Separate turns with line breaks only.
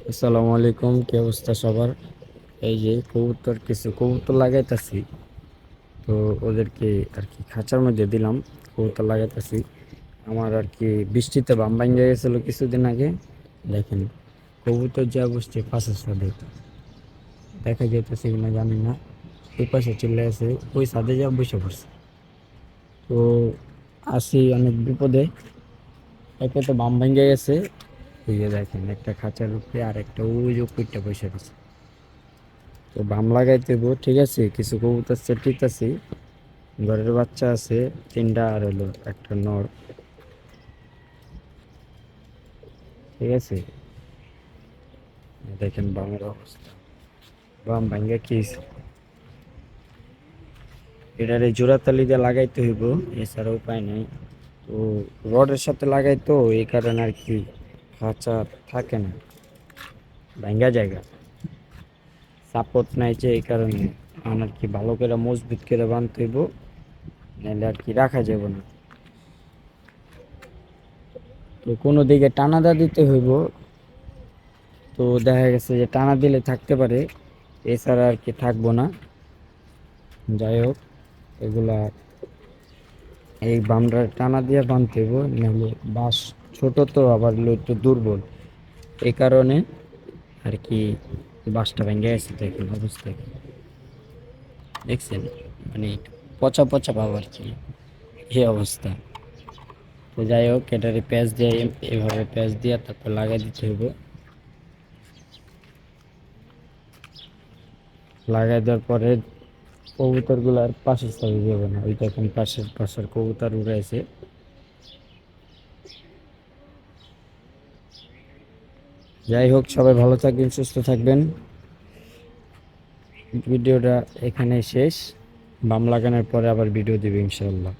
আসসালামু আলাইকুম, কি অবস্থা সবার? এই যে কিছু কবুতর লাগাইতাছি। তো ওদেরকে আর কি খাঁচার মধ্যে দিলাম, কবুতর লাগাইতাছি। আমার আর কি বৃষ্টিতে বাম ভাঙ্গে গেছিল কিছুদিন আগে। দেখেন কবুতর যা বসছে পাশের ছাদে, দেখা যাইতেছে কিনা জানি না। ওই পাশে চলে আসে, ওই ছাদে যা বসে পড়ছে। তো আসি অনেক বিপদে। একে তো বাম ভাঙ্গে গেছে, এই যে দেখেন একটা খাঁচার উপরে আর একটা ওই যে উপরটা বসে গেছে। তো বাম লাগাইতে হইব, ঠিক আছে। কিছু কবুতর সেট আছে, ঘরের বাচ্চা আছে তিনটা আর হলো একটা নর, ঠিক আছে। দেখেন বামের অবস্থা, বাম ভাঙ্গা কি হইছে। এটারে জোড়াতালি দিয়ে লাগাইতে হইব, এছাড়া উপায় নাই। তো রডের সাথে লাগাই, তো এই কারণে আর কি খাঁচা থাকে না, ভাঙ্গা জায়গা সাপোর্ট নাই, যে এই কারণে আর কি ভালো করে মজবুত করে বানতে হইব, নাহলে আর কি রাখা যাবে না। তো কোনো দিকে টানাদা দিতে হইব। তো দেখা গেছে যে টানা দিলে থাকতে পারে, এছাড়া আর কি থাকবো না। যাই হোক, এগুলা এই বামটা টানা দিয়ে বাঁধতে হইব, নাহলে বাঁশ ছোট, তো আবার হলো একটু দুর্বল, এই কারণে আর কি বাঁশটা ভেঙে গেছে। দেখেন অবস্থা কি, দেখছেন, মানে পচা পচা ভাব আর কি, এই অবস্থা। তো যাই হোক, এটারে প্যাঁচ দিয়ে এভাবে প্যাঁচ দিয়ে তারপর লাগাই দিতে হইব। লাগাই দেওয়ার পরে কবুতর গুলার পাশের সাইডে যাবে না, ওই দেখেন পাশের পাশের কবুতর উড়াইছে। যাই হোক, সবাই ভালো থাকবেন, সুস্থ থাকবেন। ভিডিওটা এখানে শেষ। বাম লাগানোর পরে আবার ভিডিও দিবে ইনশাল্লাহ।